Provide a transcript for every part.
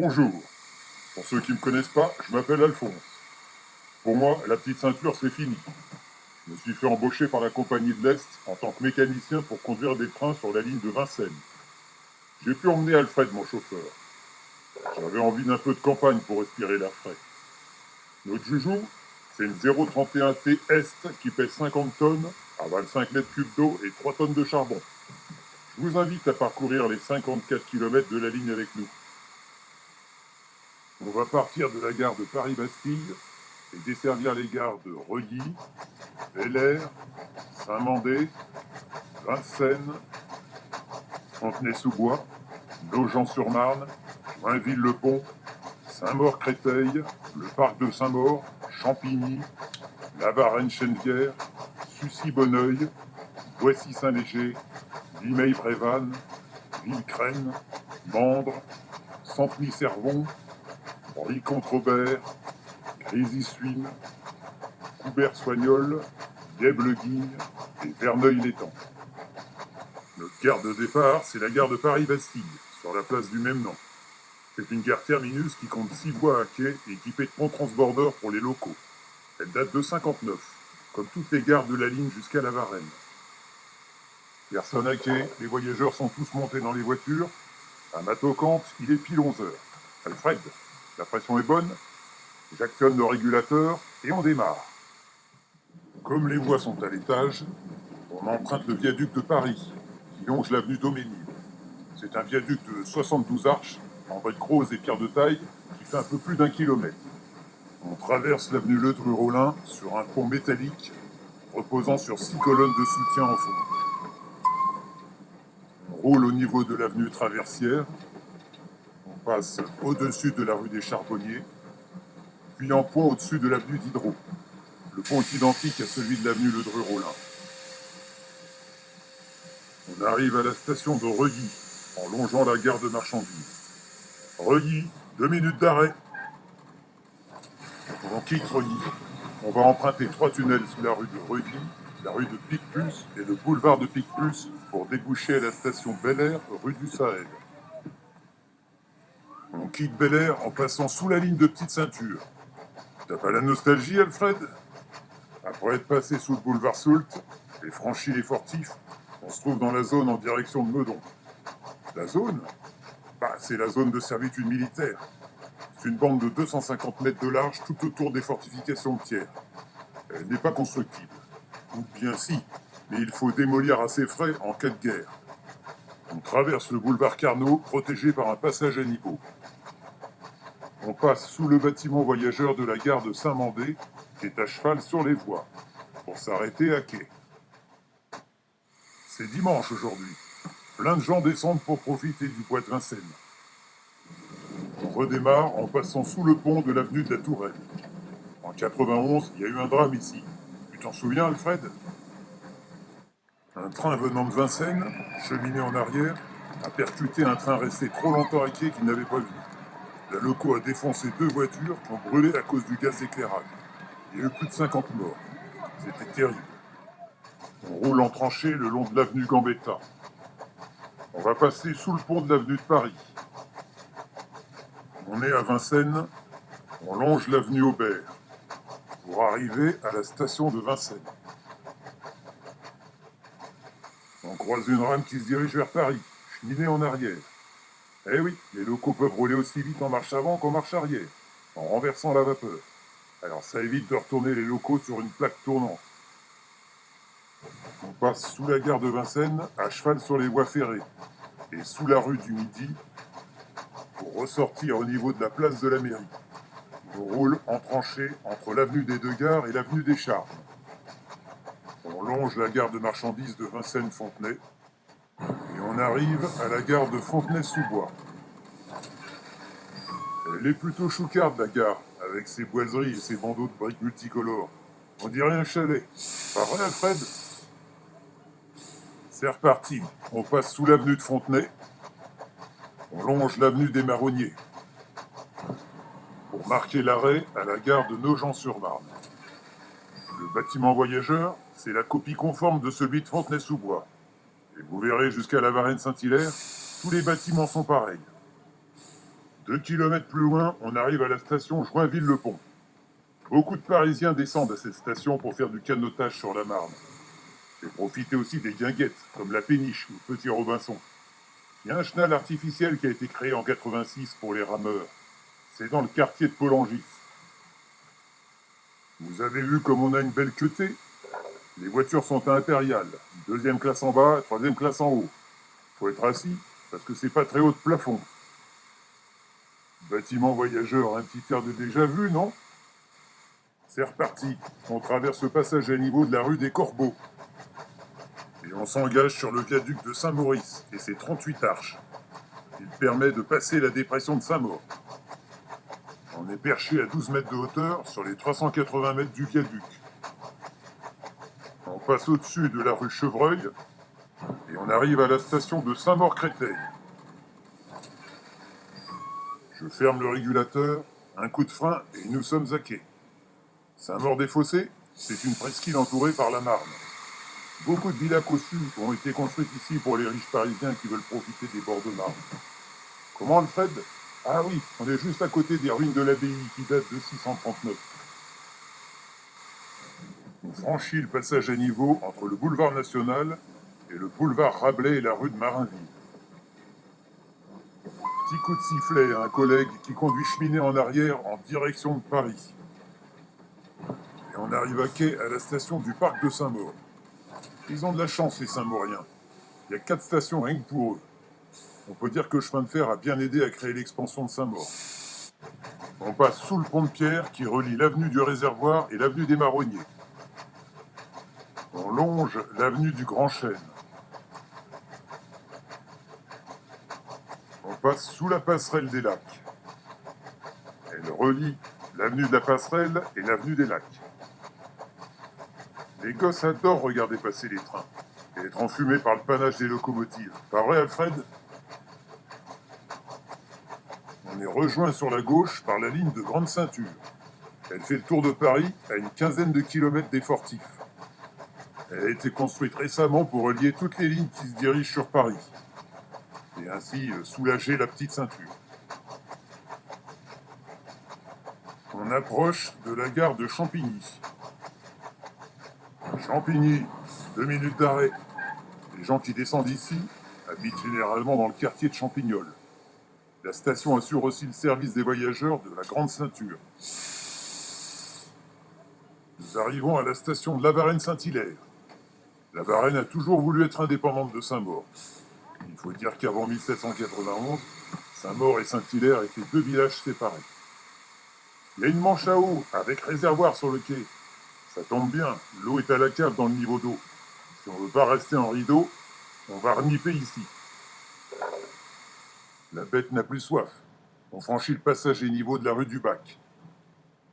Bonjour. Pour ceux qui ne me connaissent pas, je m'appelle Alphonse. Pour moi, la petite ceinture, c'est fini. Je me suis fait embaucher par la Compagnie de l'Est en tant que mécanicien pour conduire des trains sur la ligne de Vincennes. J'ai pu emmener Alfred, mon chauffeur. J'avais envie d'un peu de campagne pour respirer l'air frais. Notre joujou, c'est une 031T Est qui pèse 50 tonnes, avale 5 mètres cubes d'eau et 3 tonnes de charbon. Je vous invite à parcourir les 54 km de la ligne avec nous. On va partir de la gare de Paris-Bastille et desservir les gares de Reuilly, Bel-Air, Saint-Mandé, Vincennes, Fontenay-sous-Bois, Nogent-sur-Marne, Joinville-le-Pont, Saint-Maur-Créteil, le parc de Saint-Maur, Champigny, La Varenne-Chenevière, Sucy-Bonneuil, Boissy-Saint-Léger, Vimey-Brévannes, Villecrène, Mandres, Centeny-Cervon, Brie-contre-Aubert, Grésy-Suines, Coubert-Soignol, Dieppe-le-Guigne et Verneuil-l'Étang. Notre gare de départ, c'est la gare de Paris-Bastille, sur la place du même nom. C'est une gare terminus qui compte 6 voies à quai et équipée de ponts transbordeurs pour les locaux. Elle date de 59, comme toutes les gares de la ligne jusqu'à la Varenne. Personne à quai, les voyageurs sont tous montés dans les voitures. À Matocante, il est pile 11 heures. Alfred, la pression est bonne. J'actionne le régulateur et on démarre. Comme les voies sont à l'étage, on emprunte le viaduc de Paris, qui longe l'avenue Daumesnil. C'est un viaduc de 72 arches, en briques roses et pierres de taille, qui fait un peu plus d'1 kilomètre. On traverse l'avenue Ledru-Rollin sur un pont métallique reposant sur 6 colonnes de soutien en fonte. On roule au niveau de l'avenue Traversière, on passe au-dessus de la rue des Charbonniers, puis en pont au-dessus de l'avenue Diderot. Le pont est identique à celui de l'avenue Ledru-Rollin. On arrive à la station de Reuilly, en longeant la gare de marchandises. Reuilly, 2 minutes d'arrêt. On quitte Reuilly. On va emprunter 3 tunnels sous la rue de Reuilly, la rue de Picpus et le boulevard de Picpus pour déboucher à la station Bel-Air, rue du Sahel. On quitte Bel-Air en passant sous la ligne de petite ceinture. T'as pas la nostalgie, Alfred? Après être passé sous le boulevard Soult et franchi les Fortifs, on se trouve dans la zone en direction de Meudon. La zone? C'est la zone de servitude militaire. C'est une bande de 250 mètres de large tout autour des fortifications de Thiers. Elle n'est pas constructible. Ou bien si, mais il faut démolir à ses frais en cas de guerre. On traverse le boulevard Carnot, protégé par un passage à niveau. On passe sous le bâtiment voyageur de la gare de Saint-Mandé, qui est à cheval sur les voies, pour s'arrêter à quai. C'est dimanche aujourd'hui. Plein de gens descendent pour profiter du bois de Vincennes. On redémarre en passant sous le pont de l'avenue de la Tourelle. En 91, il y a eu un drame ici. Tu t'en souviens, Alfred? Un train venant de Vincennes, cheminé en arrière, a percuté un train resté trop longtemps à quai qu'il n'avait pas vu. La loco a défoncé 2 voitures qui ont brûlé à cause du gaz d'éclairage. Il y a eu plus de 50 morts. C'était terrible. On roule en tranchée le long de l'avenue Gambetta. On va passer sous le pont de l'avenue de Paris. On est à Vincennes, on longe l'avenue Aubert pour arriver à la station de Vincennes. On croise une rame qui se dirige vers Paris, cheminée en arrière. Eh oui, les locaux peuvent rouler aussi vite en marche avant qu'en marche arrière, en renversant la vapeur. Alors ça évite de retourner les locaux sur une plaque tournante. On passe sous la gare de Vincennes, à cheval sur les voies ferrées, et sous la rue du Midi, pour ressortir au niveau de la place de la mairie. On roule en tranchée entre l'avenue des Deux Gares et l'avenue des Charmes. On longe la gare de marchandises de Vincennes-Fontenay, et on arrive à la gare de Fontenay-sous-Bois. Elle est plutôt choucarde, la gare, avec ses boiseries et ses bandeaux de briques multicolores. On dirait un chalet. Pas vrai, Alfred? C'est reparti. On passe sous l'avenue de Fontenay. On longe l'avenue des Marronniers pour marquer l'arrêt à la gare de Nogent-sur-Marne. Le bâtiment voyageur, c'est la copie conforme de celui de Fontenay-sous-Bois. Et vous verrez jusqu'à la Varenne Saint-Hilaire, tous les bâtiments sont pareils. 2 kilomètres plus loin, on arrive à la station Joinville-le-Pont. Beaucoup de Parisiens descendent à cette station pour faire du canotage sur la Marne. Et profiter aussi des guinguettes, comme la Péniche ou le Petit Robinson. Il y a un chenal artificiel qui a été créé en 86 pour les rameurs. C'est dans le quartier de Polangis. Vous avez vu comme on a une belle queutée? Les voitures sont impériales. 2e classe en bas, 3e classe en haut. Faut être assis, parce que c'est pas très haut de plafond. Bâtiment voyageur, un petit air de déjà-vu, non? C'est reparti. On traverse le passage à niveau de la rue des Corbeaux. Et on s'engage sur le viaduc de Saint-Maurice et ses 38 arches. Il permet de passer la dépression de Saint-Maur. On est perché à 12 mètres de hauteur sur les 380 mètres du viaduc. On passe au-dessus de la rue Chevreuil et on arrive à la station de Saint-Maur-Créteil. Je ferme le régulateur, un coup de frein et nous sommes à quai. Saint-Maur-des-Fossés, c'est une presqu'île entourée par la Marne. Beaucoup de villas cossues ont été construites ici pour les riches parisiens qui veulent profiter des bords de Marne. Comment, Alfred? Ah oui, on est juste à côté des ruines de l'abbaye qui datent de 639. On franchit le passage à niveau entre le boulevard National et le boulevard Rabelais et la rue de Marinville. Petit coup de sifflet à un collègue qui conduit cheminée en arrière en direction de Paris. Et on arrive à quai à la station du parc de Saint-Maur. Ils ont de la chance, les Saint-Mauriens. Il y a 4 stations rien que pour eux. On peut dire que le chemin de fer a bien aidé à créer l'expansion de Saint-Maur. On passe sous le pont de pierre qui relie l'avenue du Réservoir et l'avenue des Marronniers. On longe l'avenue du Grand Chêne. On passe sous la passerelle des Lacs. Elle relie l'avenue de la Passerelle et l'avenue des Lacs. Les gosses adorent regarder passer les trains et être enfumés par le panache des locomotives. Pas vrai, Alfred? On est rejoint sur la gauche par la ligne de Grande Ceinture. Elle fait le tour de Paris à une 15aine de kilomètres des Fortifs. Elle a été construite récemment pour relier toutes les lignes qui se dirigent sur Paris et ainsi soulager la petite ceinture. On approche de la gare de Champigny. Champigny, 2 minutes d'arrêt. Les gens qui descendent ici habitent généralement dans le quartier de Champignol. La station assure aussi le service des voyageurs de la Grande Ceinture. Nous arrivons à la station de La Varenne-Saint-Hilaire. La Varenne a toujours voulu être indépendante de Saint-Maur. Il faut dire qu'avant 1791, Saint-Maur et Saint-Hilaire étaient 2 villages séparés. Il y a une manche à eau avec réservoir sur le quai. Ça tombe bien, l'eau est à la cave dans le niveau d'eau. Si on ne veut pas rester en rideau, on va reniper ici. La bête n'a plus soif. On franchit le passage et niveau de la rue du Bac.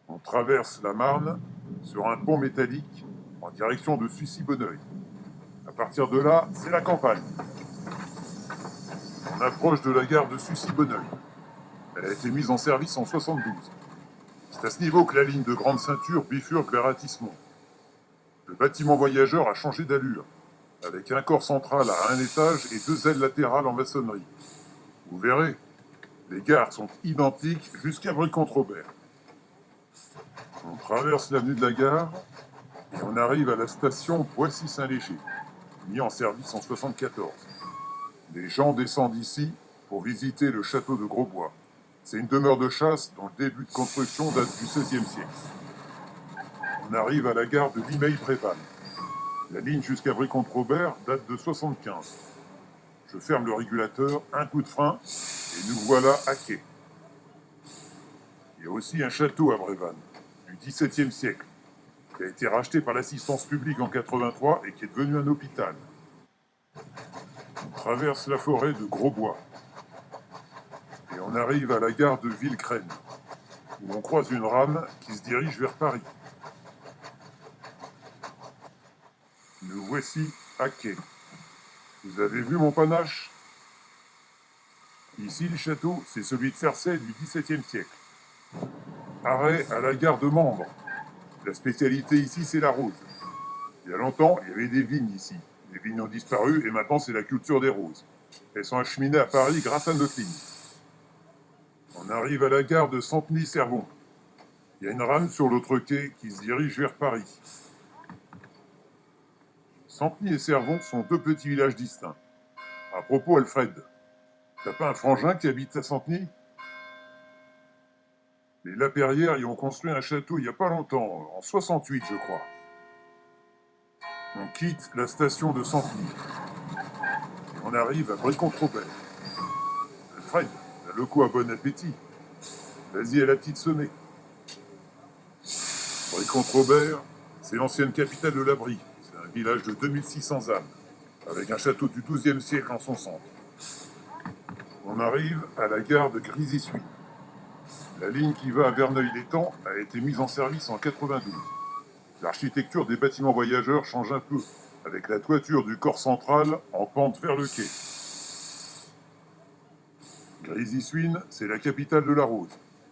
On traverse la Marne sur un pont métallique en direction de Sucy-Bonneuil. À partir de là, c'est la campagne. On approche de la gare de Sucy-Bonneuil. Elle a été mise en service en 72. C'est à ce niveau que la ligne de Grande Ceinture bifurque vers Athis-Mont. Le bâtiment voyageur a changé d'allure, avec un corps central à un étage et 2 ailes latérales en maçonnerie. Vous verrez, les gares sont identiques jusqu'à Brie-Comte-Robert. On traverse l'avenue de la Gare et on arrive à la station Boissy-Saint-Léger, mis en service en 74. Les gens descendent ici pour visiter le château de Grosbois. C'est une demeure de chasse dont le début de construction date du XVIe siècle. On arrive à la gare de Limeil-Brévannes. La ligne jusqu'à Brie-Comte-Robert date de 75. Je ferme le régulateur, un coup de frein, et nous voilà à quai. Il y a aussi un château à Brévannes, du XVIIe siècle, qui a été racheté par l'assistance publique en 83 et qui est devenu un hôpital. On traverse la forêt de Grosbois. Et on arrive à la gare de Villecrène, où on croise une rame qui se dirige vers Paris. Nous voici à quai. Vous avez vu mon panache? Ici, le château, c'est celui de Cersei du XVIIe siècle. Arrêt à la gare de Mandres. La spécialité ici, c'est la rose. Il y a longtemps, il y avait des vignes ici. Les vignes ont disparu et maintenant, c'est la culture des roses. Elles sont acheminées à Paris grâce à notre ligne. On arrive à la gare de Centeny-Servon. Il y a une rame sur l'autre quai qui se dirige vers Paris. Centeny et Servon sont deux petits villages distincts. À propos, Alfred, t'as pas un frangin qui habite à Centeny? Les Lapierre y ont construit un château il n'y a pas longtemps, en 68 je crois. On quitte la station de Centeny. On arrive à Bréconte-Robert. Alfred, la loco a bon appétit. Vas-y à la petite semée. Bréconte-Robert, c'est l'ancienne capitale de la Brie. C'est un village de 2600 âmes, avec un château du XIIe siècle en son centre. On arrive à la gare de Grésy-Suisse. La ligne qui va à Verneuil-l'Étang a été mise en service en 92. L'architecture des bâtiments voyageurs change un peu, avec la toiture du corps central en pente vers le quai. Grésy-Suisse, c'est la capitale de la rose.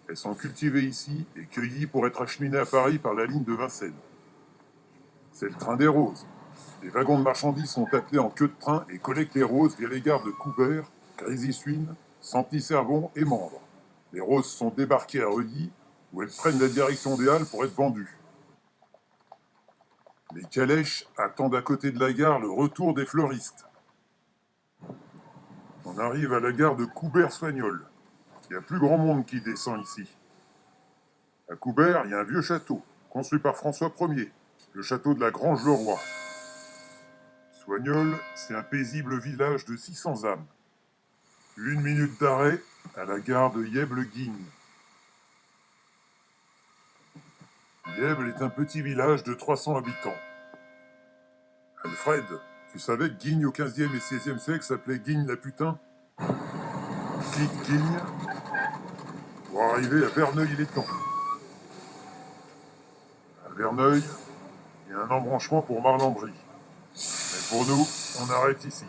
Elles sont cultivées ici et cueillies pour être acheminées à Paris par la ligne de Vincennes. C'est le train des roses. Les wagons de marchandises sont attelés en queue de train et collectent les roses via les gares de Coubert, Grésy-Suisse, Centeny-Servon et Mende. Les roses sont débarquées à Reuilly, où elles prennent la direction des Halles pour être vendues. Les calèches attendent à côté de la gare le retour des fleuristes. On arrive à la gare de Coubert-Soignol. Il y a plus grand monde qui descend ici. À Coubert, il y a un vieux château, construit par François Ier, le château de la Grange-le-Roi. Soignol, c'est un paisible village de 600 âmes. 1 minute d'arrêt à la gare de Yèble-Guigne. Yèble est un petit village de 300 habitants. Alfred, tu savais que Guigne au XVe et XVIe siècle s'appelait Guigne la putain? Quitte Guigne pour arriver à Verneuil-l'Étang. À Verneuil, il y a un embranchement pour Marlambry. Mais pour nous, on arrête ici.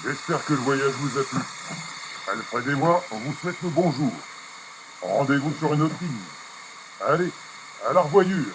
J'espère que le voyage vous a plu. Alfred et moi, on vous souhaite le bonjour. Rendez-vous sur une autre ligne. Allez, à la revoyure.